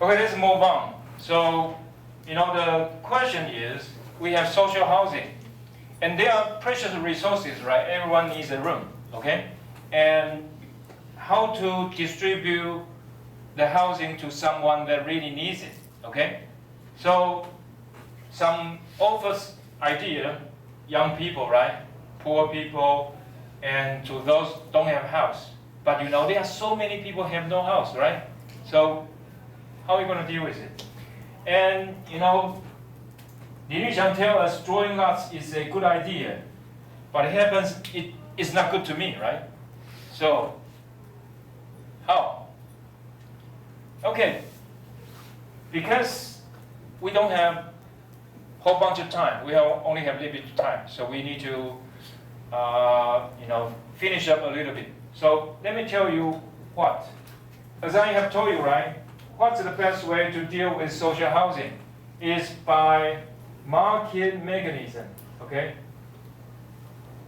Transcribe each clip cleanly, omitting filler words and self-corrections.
Okay, let's move on. So, the question is, we have social housing, and there are precious resources, right? Everyone needs a room, okay? And how to distribute the housing to someone that really needs it, okay? So, some offers idea, young people, right? Poor people, and to those don't have house. But there are so many people have no house, right? So, how are you going to deal with it? And, Li Yuxiang tells us drawing lots is a good idea, but it happens, it's not good to me, right? So, how? Okay, because we don't have a whole bunch of time, we only have limited time, so we need to, finish up a little bit. So let me tell you what. As I have told you, right, what's the best way to deal with social housing is by market mechanism, okay?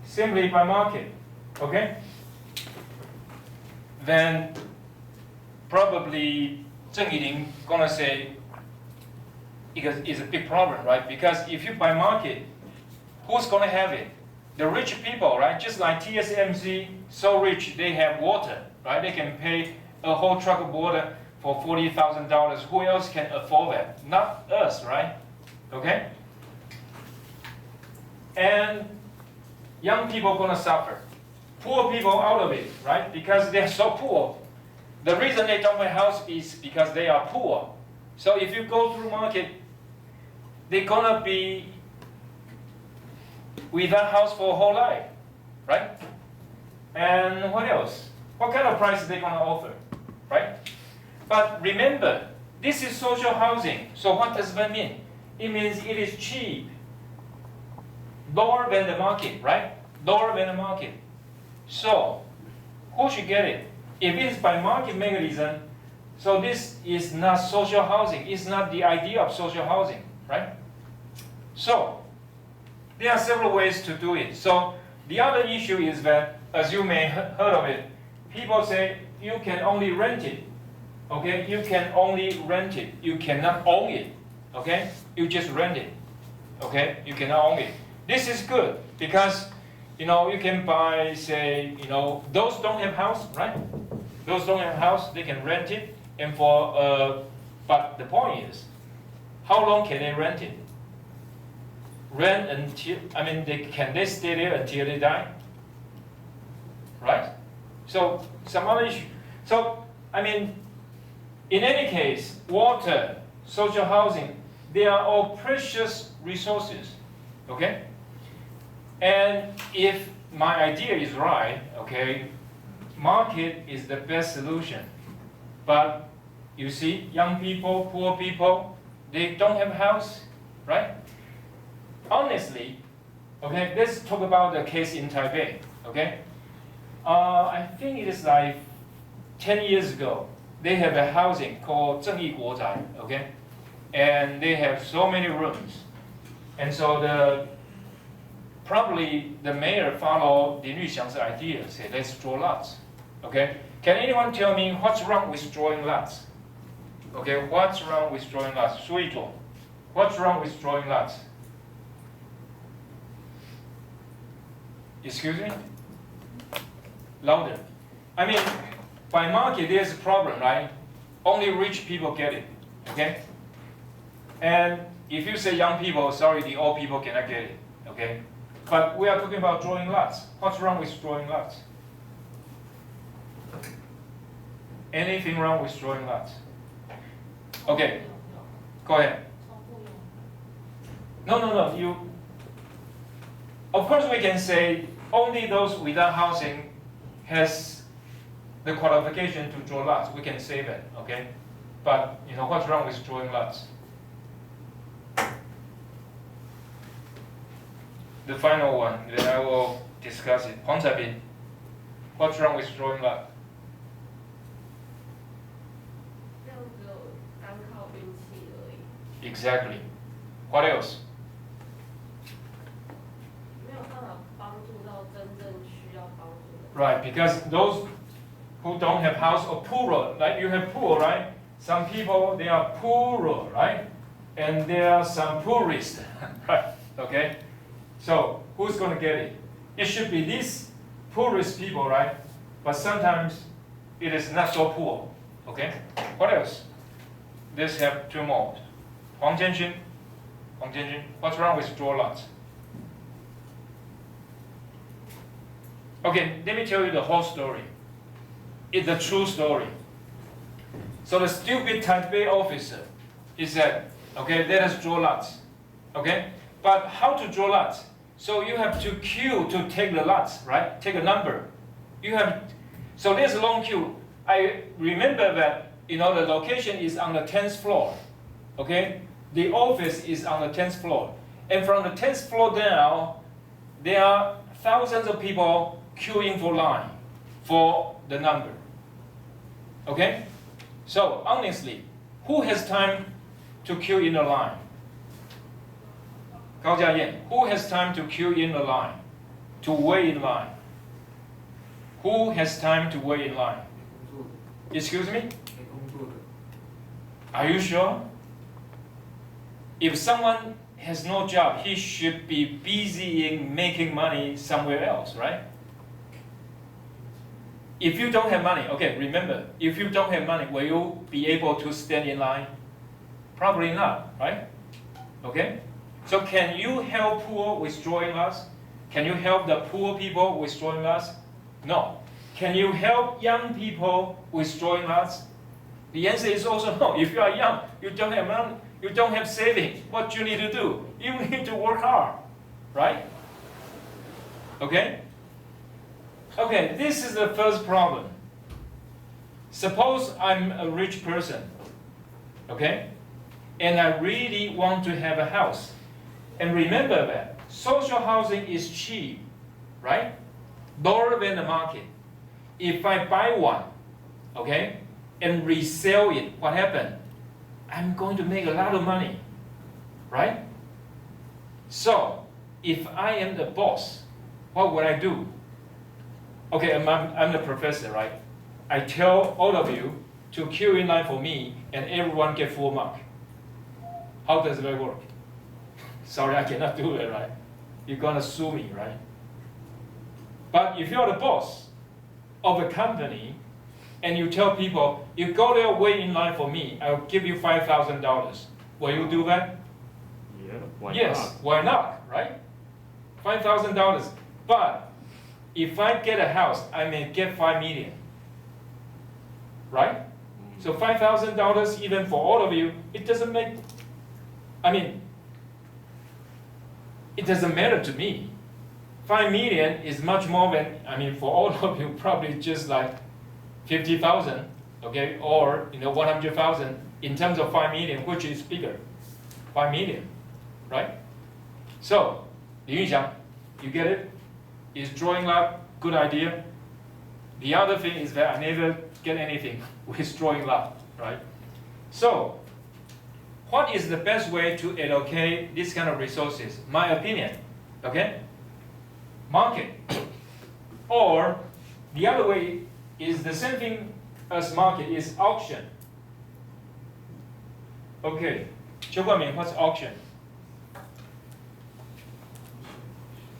Simply by market, okay? Then probably Zheng Yiling gonna say it's a big problem, right? Because if you buy market, who's gonna have it? The rich people, right? Just like TSMC, so rich they have water, right? They can pay a whole truck of water for $40,000. Who else can afford that? Not us, right? Okay? And young people gonna suffer. Poor people out of it, right? Because they're so poor. The reason they don't buy a house is because they are poor. So if you go through market, they're gonna be without house for a whole life, right? And what else? What kind of price are they gonna offer, right? But remember, this is social housing. So what does that mean? It means it is cheap, lower than the market, right? Lower than the market. So who should get it? If it is by market mechanism, so this is not social housing. It's not the idea of social housing, right? So there are several ways to do it. So the other issue is that, as you may have heard of it, people say you can only rent it. Okay, you can only rent it. You cannot own it. Okay, you just rent it. Okay, you cannot own it. This is good because you can buy, say, those don't have house, right? Those don't have house, they can rent it, and but the point is, how long can they rent it? Rent until, can they stay there until they die? Right? So, some other issue. So, in any case, water, social housing, they are all precious resources, okay? And if my idea is right, okay, market is the best solution. But you see, young people, poor people, they don't have house, right? Honestly, okay, let's talk about the case in Taipei, okay? I think it is like 10 years ago, they have a housing called 正义国宅, okay? And they have so many rooms. And so probably the mayor followed Li Yuxiang's idea, say let's draw lots, okay? Can anyone tell me what's wrong with drawing lots? Okay, what's wrong with drawing lots? 说一种. What's wrong with drawing lots? Excuse me? Louder. By market, there's a problem, right? Only rich people get it, okay? And if you say young people, sorry, the old people cannot get it, okay? But we are talking about drawing lots. What's wrong with drawing lots? Anything wrong with drawing lots? Okay, go ahead. No, of course we can say only those without housing has the qualification to draw lots. We can say that, okay? But what's wrong with drawing lots? The final one, then I will discuss it. Huang Caibin, what's wrong with drawing lot? Exactly. What else? Right, because those who don't have house or poor, like you have poor, right? some people, they are poorer, right? And there are some poorest, right? Okay? So who's going to get it? It should be these poorest people, right? But sometimes it is not so poor. Okay? What else? Let's have two more. Huang Jianjun. What's wrong with draw lots? Okay, let me tell you the whole story. It's a true story. So the stupid Taipei officer, he said, okay, let us draw lots. Okay? But how to draw lots? So you have to queue to take the lots, right? Take a number. So there's a long queue. I remember that, the location is on the 10th floor. Okay? The office is on the 10th floor. And from the 10th floor down, there are thousands of people queuing for line for the number. Okay? So, honestly, who has time to queue in a line? Gao Jiayan, who has time to queue in a line? To wait in line? Who has time to wait in line? Excuse me? Are you sure? If someone has no job, he should be busy in making money somewhere else, right? If you don't have money, okay, remember, if you don't have money, will you be able to stand in line? Probably not, right? Okay? So can you help poor with drawing lots? Can you help the poor people with drawing lots? No. Can you help young people with drawing lots? The answer is also no. If you are young, you don't have money, you don't have savings, what do you need to do? You need to work hard, right? Okay? Okay, this is the first problem. Suppose I'm a rich person, okay? And I really want to have a house. And remember that social housing is cheap, right? Lower than the market. If I buy one, okay, and resell it, what happened? I'm going to make a lot of money, right? So, if I am the boss, what would I do? Okay, I'm the professor, right? I tell all of you to queue in line for me, and everyone get full mark. How does that work? Sorry, I cannot do it, right? You're gonna sue me, right? But if you're the boss of a company, and you tell people, you go there, wait in line for me, I'll give you $5,000. Will you do that? Yeah, why yes, not? why not, right? $5,000. But if I get a house, I may get $5 million. Right? So $5,000 even for all of you, it doesn't make, it doesn't matter to me. 5 million is much more than, for all of you, probably just like 50,000, okay, or 100,000 in terms of 5 million, which is bigger, 5 million, right? So, Li Yunxiang, you get it? Is drawing lot good idea? The other thing is that I never get anything with drawing lot, right? So, what is the best way to allocate this kind of resources? My opinion, okay? Market. Or the other way is the same thing as market, is auction. Okay, Qiu Guanming, what's auction?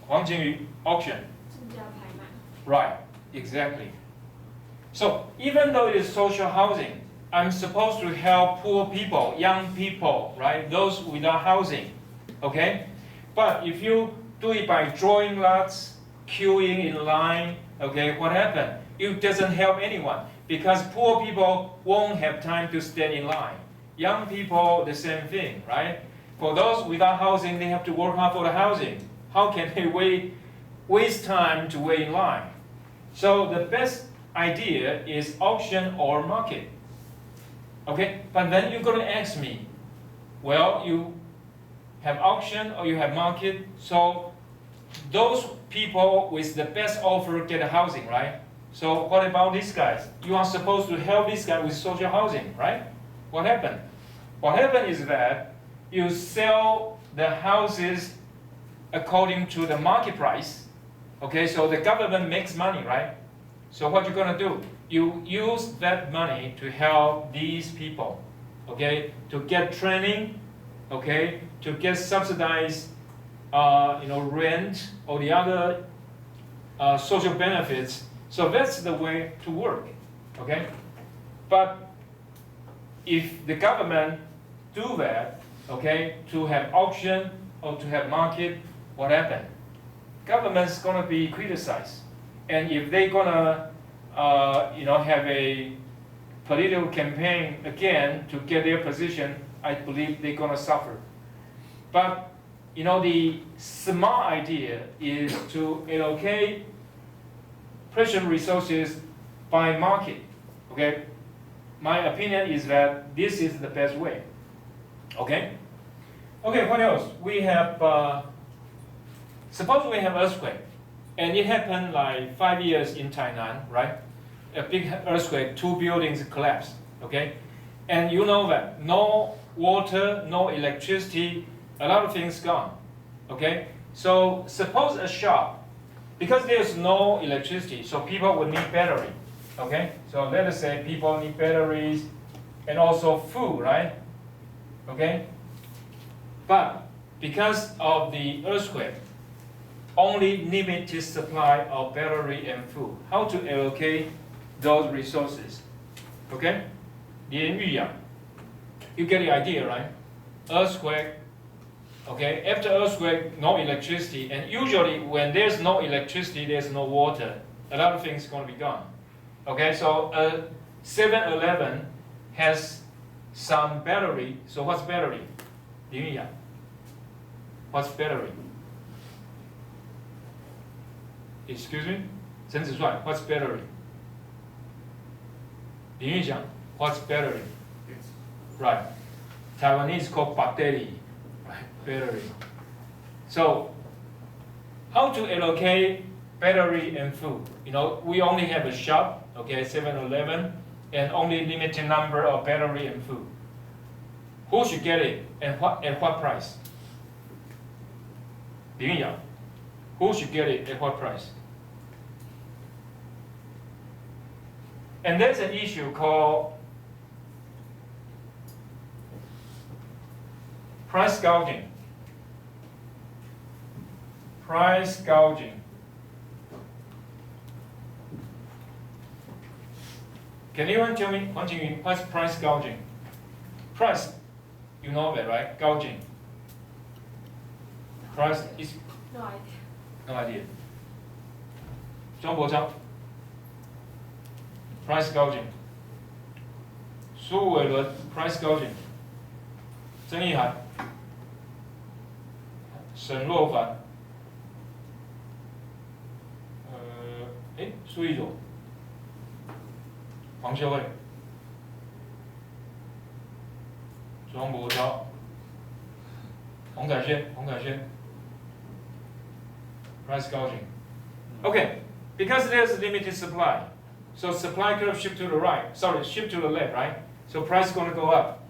Wang Jingyu, auction. Right, exactly. So even though it is social housing, I'm supposed to help poor people, young people, right? Those without housing, okay? But if you do it by drawing lots, queuing in line, okay, what happened? It doesn't help anyone because poor people won't have time to stand in line. Young people, the same thing, right? For those without housing, they have to work hard for the housing. How can they waste time to wait in line? So the best idea is auction or market. Okay, but then you're going to ask me, well, you have auction or you have market, so those people with the best offer get a housing, right? So what about these guys? You are supposed to help this guy with social housing, right? What happened? What happened is that you sell the houses according to the market price. Okay, so the government makes money, right? So what you're going to do? you use that money to help these people, okay, to get training, okay, to get subsidized, rent or the other social benefits. So that's the way to work, okay. But if the government do that, okay, to have auction or to have market, what happened? Government's gonna be criticized, and if they're gonna, have a political campaign again to get their position, I believe they're gonna suffer. But the smart idea is to allocate precious resources by market. Okay, my opinion is that this is the best way. Okay. Okay. What else? We have. Suppose we have earthquake, and it happened like 5 years in Tainan, right? A big earthquake, 2 buildings collapsed. Okay, and you know that no water, no electricity, a lot of things gone. Okay, so suppose a shop, because there's no electricity, so people will need battery. Okay, so let us say people need batteries and also food, right? Okay, but because of the earthquake, only limited supply of battery and food. How to allocate those resources? Okay, 连育养. You get the idea, right? Earthquake. Okay, after earthquake, no electricity, and usually when there's no electricity, there's no water. A lot of things going to be gone. Okay, so 7-Eleven has some battery. So what's battery? 林玉阳. What's battery? Excuse me? 陈子帅, what's battery? 林玉祥, what's battery? Right. Taiwanese called battery. Right, battery. So, how to allocate battery and food? We only have a shop, okay, 7-Eleven, and only limited number of battery and food. Who should get it and at what price? 林玉阳. Who should get it at what price? And there's an issue called price gouging. Price gouging. Can anyone tell me, what's price gouging? Price, you know that, right? Gouging. Price is... No idea. No idea. 庄伯昌 price gouging. 苏伟伦 price gouging. 曾义涵、沈若凡、苏义佐、黄秀慧、庄伯超、洪凯轩 price gouging. Okay, because there's limited supply, so supply curve shift to the right. Sorry, shift to the left, right? So price is going to go up.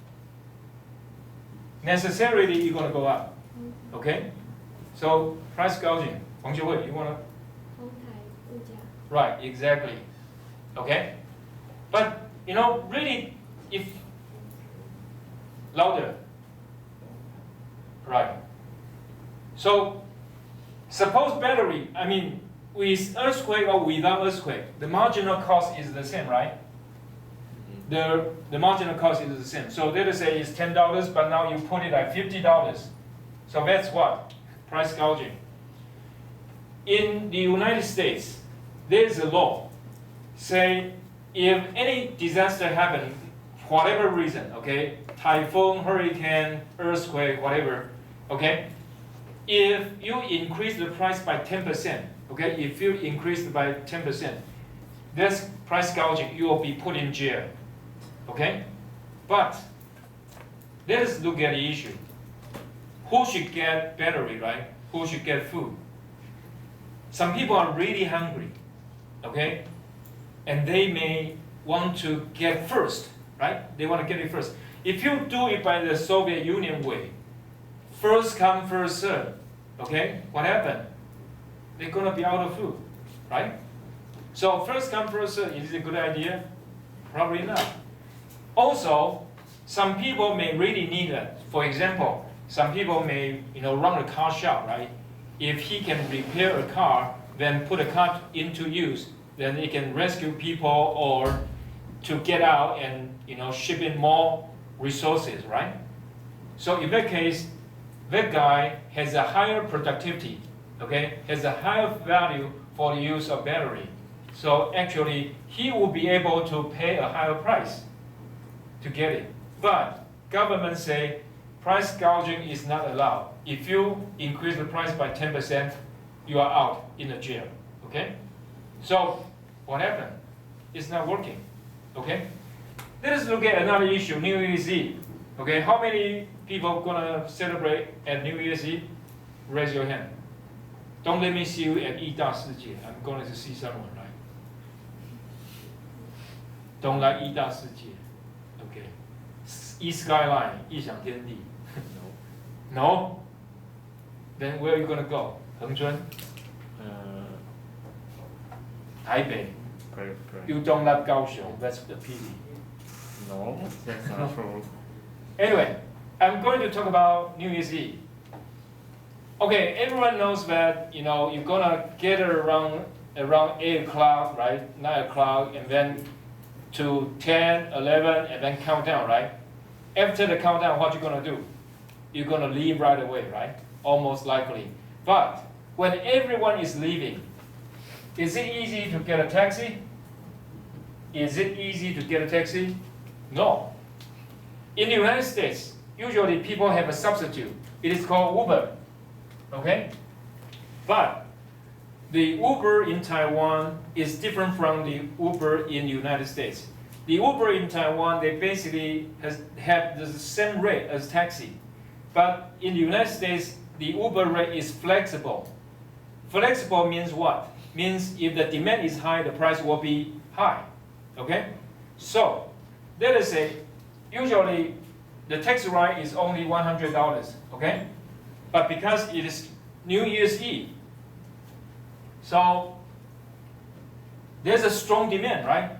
Necessarily, you're going to go up. Okay? So price gouging. Wang Xiuhui, you want to? Right, exactly. Okay? But, really, if louder. Right. So, suppose battery, with earthquake or without earthquake, the marginal cost is the same, right? The marginal cost is the same. So let us say it's $10, but now you put it at $50. So that's what? Price gouging. In the United States, there's a law. Say, if any disaster happens, whatever reason, okay, typhoon, hurricane, earthquake, whatever, okay, if you increase the price by 10%, okay, if you increase it by 10%, that's price gouging. You will be put in jail, okay? But let us look at the issue. Who should get battery, right? Who should get food? Some people are really hungry, okay? And they may want to get first, right? They want to get it first. If you do it by the Soviet Union way, first come, first serve, okay? What happened? They're going to be out of food, right? So first come first serve, is it a good idea? Probably not. Also, some people may really need it. For example, some people may run a car shop, right? If he can repair a car, then put a car into use, then it can rescue people or to get out and ship in more resources, right? So in that case, that guy has a higher productivity, okay? Has a higher value for the use of battery. So actually, he will be able to pay a higher price to get it. But government say price gouging is not allowed. If you increase the price by 10%, you are out in the jail, okay? So what happened? It's not working, okay? Let us look at another issue, New Year's Eve. Okay, how many people gonna celebrate at New Year's Eve? Raise your hand. Don't let me see you at 一大世界. I'm going to see someone, right? Don't like 一大世界. Okay. East Skyline, 异想天地. No. No? Then where are you gonna go? 恒春? Taipei. You don't like Kaohsiung. That's the pity. No, that's not true. Anyway, I'm going to talk about New Year's Eve. Okay, everyone knows that you're gonna gather around 8 o'clock, right? 9 o'clock, and then to 10, 11, and then count down, right? After the countdown, what you gonna do? You're gonna leave right away, right? Almost likely. But when everyone is leaving, is it easy to get a taxi? Is it easy to get a taxi? No. In the United States, usually people have a substitute. It is called Uber, okay? But the Uber in Taiwan is different from the Uber in the United States. The Uber in Taiwan, they basically have the same rate as taxi. But in the United States, the Uber rate is flexible. Flexible means what? Means if the demand is high, the price will be high, okay? So, let us say, usually the taxi ride is only $100, okay? But because it is New Year's Eve, so there's a strong demand, right?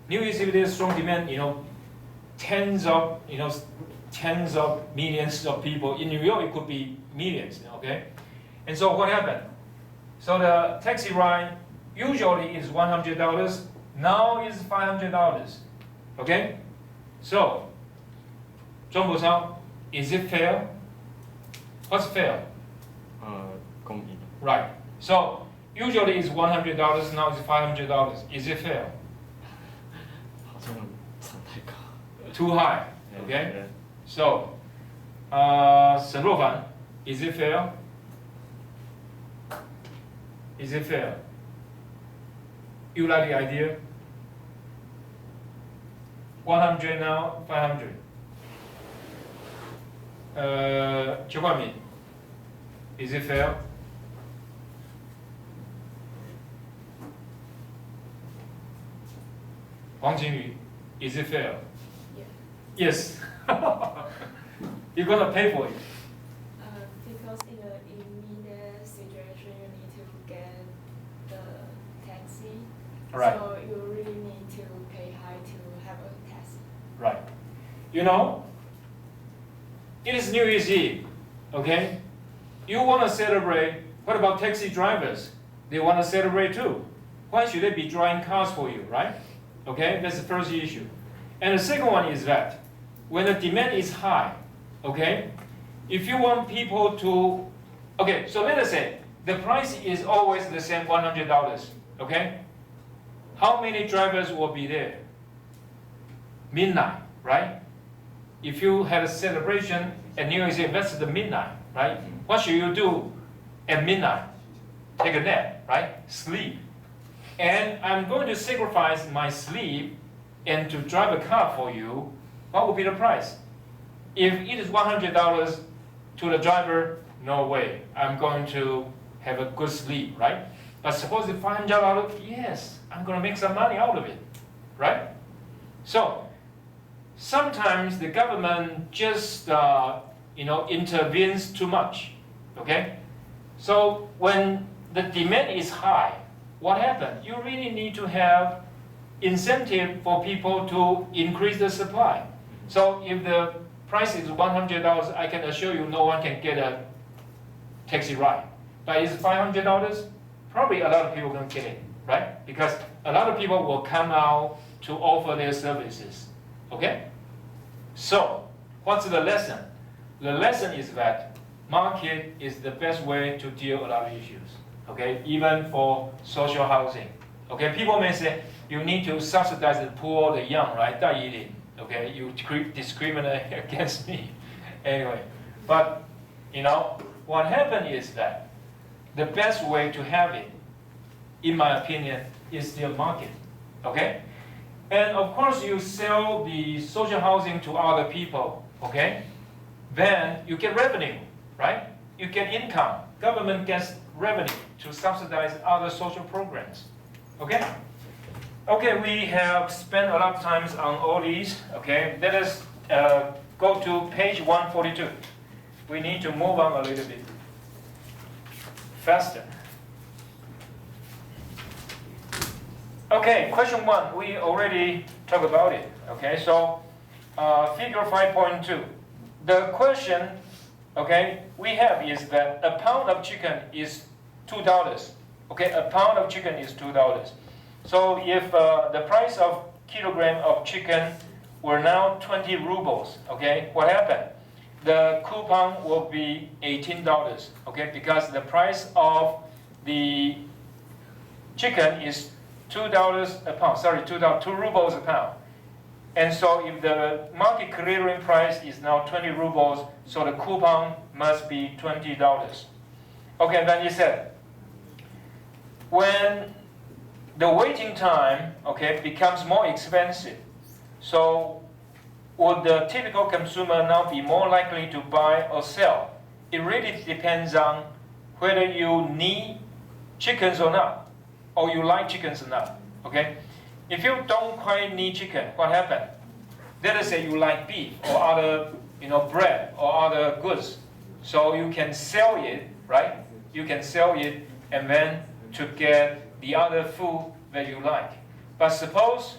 New Year's Eve, there's a strong demand, tens of millions of people. In New York, it could be millions, okay? And so what happened? So the taxi ride usually is $100, now is $500, okay? So, 庄博超, is it fair? What's fair? 公平. Right. So usually it's $100, now it's $500. Is it fair? 好像差太高. Too high. Yeah, Okay. yeah. So, 沈若凡, is it fair? Is it fair? You like the idea? 100 now, 500. 邱冠敏, is it fair? Wang Jingyu, is it fair? Yeah. Yes. You're gonna pay for it. Because in the immediate situation, you need to get the taxi. Right. So you really need to pay high to have a taxi. Right. It is New Year's Eve, okay? You want to celebrate. What about taxi drivers? They want to celebrate too. Why should they be driving cars for you, right? Okay, that's the first issue. And the second one is that when the demand is high, okay, if you want people to, okay, so let us say the price is always the same, $100, okay? How many drivers will be there? Midnight, right? If you had a celebration at New Year's Eve, that's the midnight, right? What should you do at midnight? Take a nap, right? Sleep. And I'm going to sacrifice my sleep and to drive a car for you. What would be the price? If it is $100 to the driver, no way. I'm going to have a good sleep, right? But suppose it's $500, yes, I'm going to make some money out of it, right? So sometimes the government just intervenes too much, okay? So when the demand is high, what happened? You really need to have incentive for people to increase the supply. So if the price is $100, I can assure you no one can get a taxi ride. But it's $500, probably a lot of people don't get it, right? Because a lot of people will come out to offer their services, okay? So, what's the lesson? The lesson is that market is the best way to deal a lot of issues, okay? Even for social housing, okay? People may say, you need to subsidize the poor, the young, right? 大一点, okay? You discriminate against me. Anyway, but, you know, what happened is that the best way to have it, in my opinion, is still market, okay? And of course, you sell the social housing to other people, okay? Then you get revenue, right? You get income. Government gets revenue to subsidize other social programs, okay? Okay, we have spent a lot of time on all these, okay? Let us go to page 142. We need to move on a little bit faster. Okay, question 1, we already talked about it, okay? So, figure 5.2. The question, okay, we have is that a pound of chicken is $2, okay? A pound of chicken is $2. So if the price of kilogram of chicken were now 20 rubles, okay, what happened? The coupon will be $18, okay, because the price of the chicken is $2 a pound, sorry, 2 rubles a pound. And so if the market clearing price is now 20 rubles, so the coupon must be $20. Okay, then he said, when the waiting time, okay, becomes more expensive, so would the typical consumer now be more likely to buy or sell? It really depends on whether you need chickens or not, or you like chickens or not, okay? If you don't quite need chicken, what happened? Let us say you like beef or other, bread or other goods. So you can sell it, right? You can sell it and then to get the other food that you like. But suppose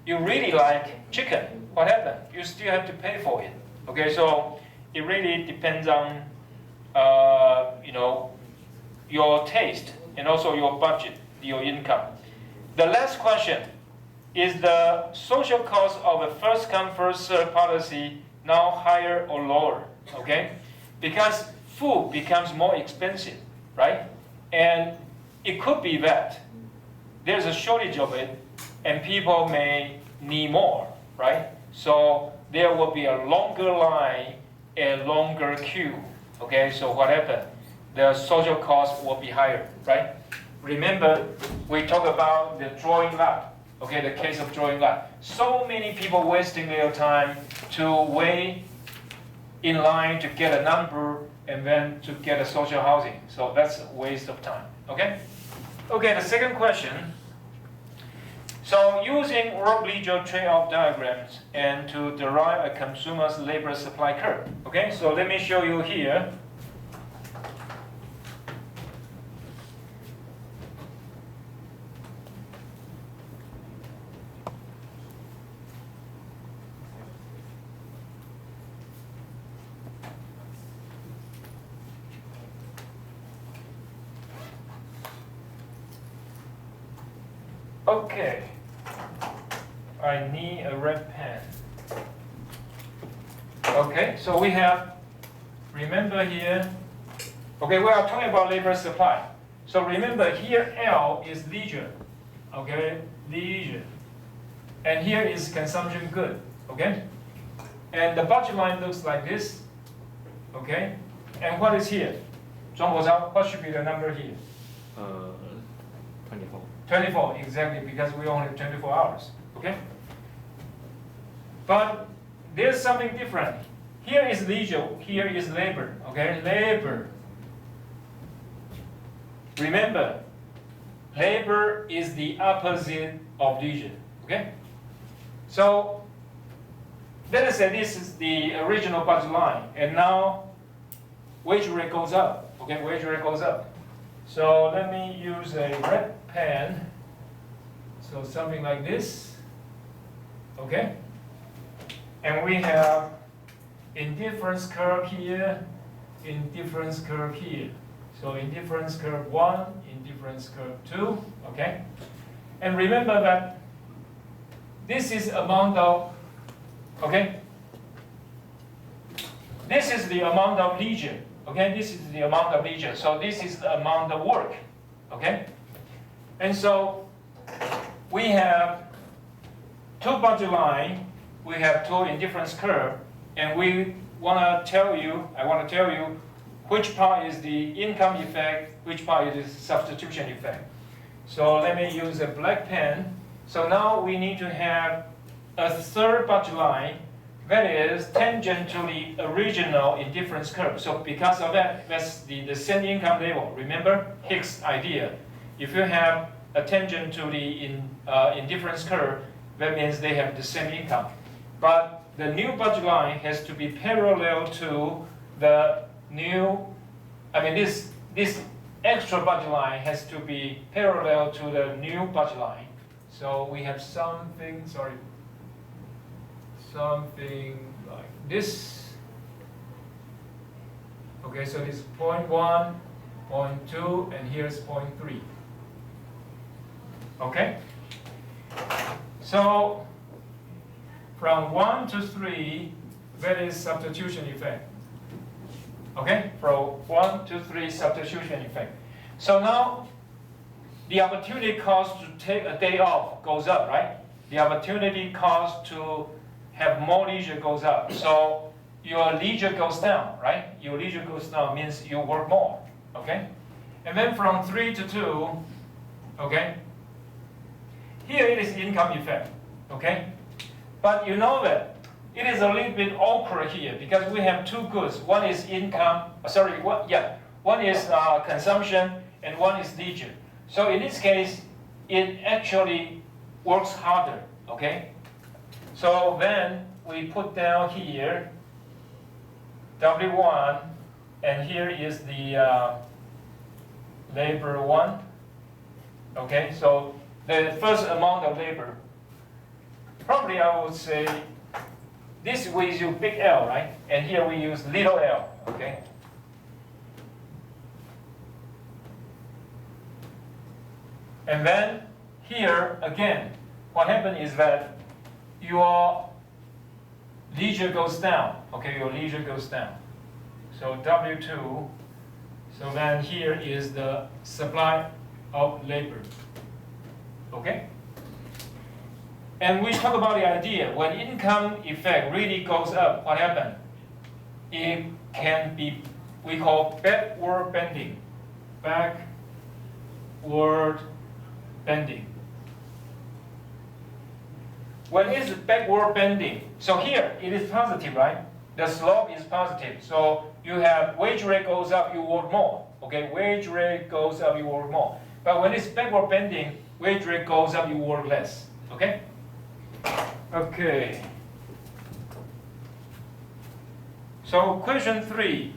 you really like chicken, what happened? You still have to pay for it. Okay, so it really depends on, your taste and also your budget, your income. The last question, is the social cost of a first come first serve policy now higher or lower? Okay, because food becomes more expensive, right? And it could be that there's a shortage of it and people may need more, right? So there will be a longer line and longer queue. Okay, so what happened? The social cost will be higher, right? Remember, we talked about the drawing lot. Okay, the case of drawing lot. So many people wasting their time to wait in line to get a number and then to get a social housing. So that's a waste of time. Okay? Okay, the second question. So using work-leisure trade-off diagrams and to derive a consumer's labor supply curve. Okay, so let me show you here. Okay, I need a red pen. Okay, so we have, remember here, okay, we are talking about labor supply. So remember here L is leisure, okay, leisure. And here is consumption good, okay? And the budget line looks like this, okay? And what is here? 庄国超, what should be the number here? 24. 24, exactly, because we only have 24 hours, okay? But there's something different. Here is leisure, here is labor, okay? Labor. Remember, labor is the opposite of leisure, okay? So, let us say this is the original budget line, and now wage rate goes up, okay? Wage rate goes up. So let me use a red pen. So something like this, okay? And we have indifference curve here, indifference curve here. So indifference curve 1, indifference curve 2, okay? And remember that this is amount of, okay? This is the amount of leisure, okay? This is the amount of leisure. So this is the amount of work, okay? And so we have two budget lines, we have two indifference curve, and we want to tell you, I want to tell you which part is the income effect, which part is the substitution effect. So let me use a black pen. So now we need to have a third budget line that is tangent to the original indifference curve. So because of that, that's the same income level. Remember Hicks' idea. If you have a tangent to the indifference curve, that means they have the same income. But the new budget line has to be parallel to the new, this extra budget line has to be parallel to the new budget line. So we have something like this. Okay, so this is 0.1, 0.2, and here's 0.3. Okay? So from 1 to 3, that is substitution effect. Okay, from 1 to 3 substitution effect. So now the opportunity cost to take a day off goes up, right? The opportunity cost to have more leisure goes up. So your leisure goes down, right? Your leisure goes down means you work more, okay? And then from 3 to 2, okay? Here it is income effect, okay? But you know that it is a little bit awkward here because we have two goods. One is one is consumption and one is leisure. So in this case, it actually works harder, okay? So then we put down here W1, and here is the labor 1, okay? So the first amount of labor, probably I would say, this we use big L, right? And here we use little l, okay? And then here, again, what happened is that your leisure goes down, okay? Your leisure goes down. So W2, so then here is the supply of labor, okay? And we talk about the idea, when income effect really goes up, what happened? It can be, we call backward bending. Backward bending. When it's backward bending, so here it is positive, right? The slope is positive. So you have wage rate goes up, you work more. Okay, wage rate goes up, you work more. But when it's backward bending, wage rate goes up, you work less. Okay? Okay. So question 3,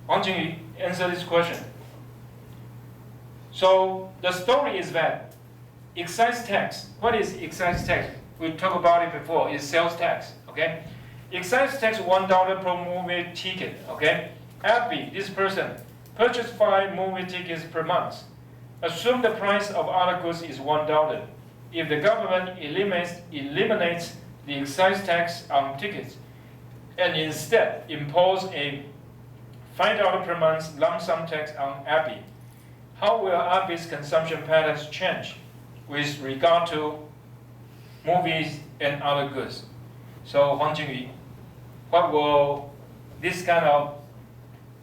why don't you answer this question? So the story is that excise tax, what is excise tax? We talked about it before, it's sales tax, okay? Excise tax $1 per movie ticket, okay? Abby, this person, purchased 5 movie tickets per month. Assume the price of other goods is $1. If the government eliminates the excise tax on tickets and instead impose a $5 per month lump sum tax on Abby, how will Abby's consumption patterns change with regard to movies and other goods? So Huang Jingyu, what will this kind of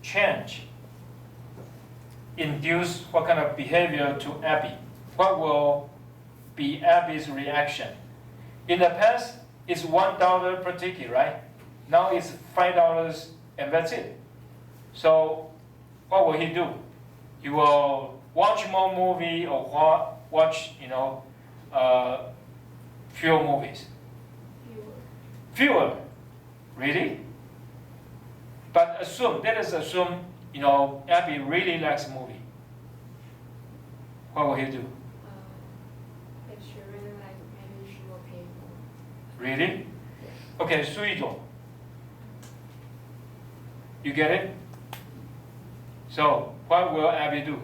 change induce, what kind of behavior to Abby? What will be Abby's reaction? In the past, it's $1 per ticket, right? Now it's $5 and that's it. So what will he do? He will watch more movie or watch, fewer movies. Fewer. Really? But let us assume, Abby really likes movie. What will he do? Really? Okay, 水种. You get it? So what will Abby do?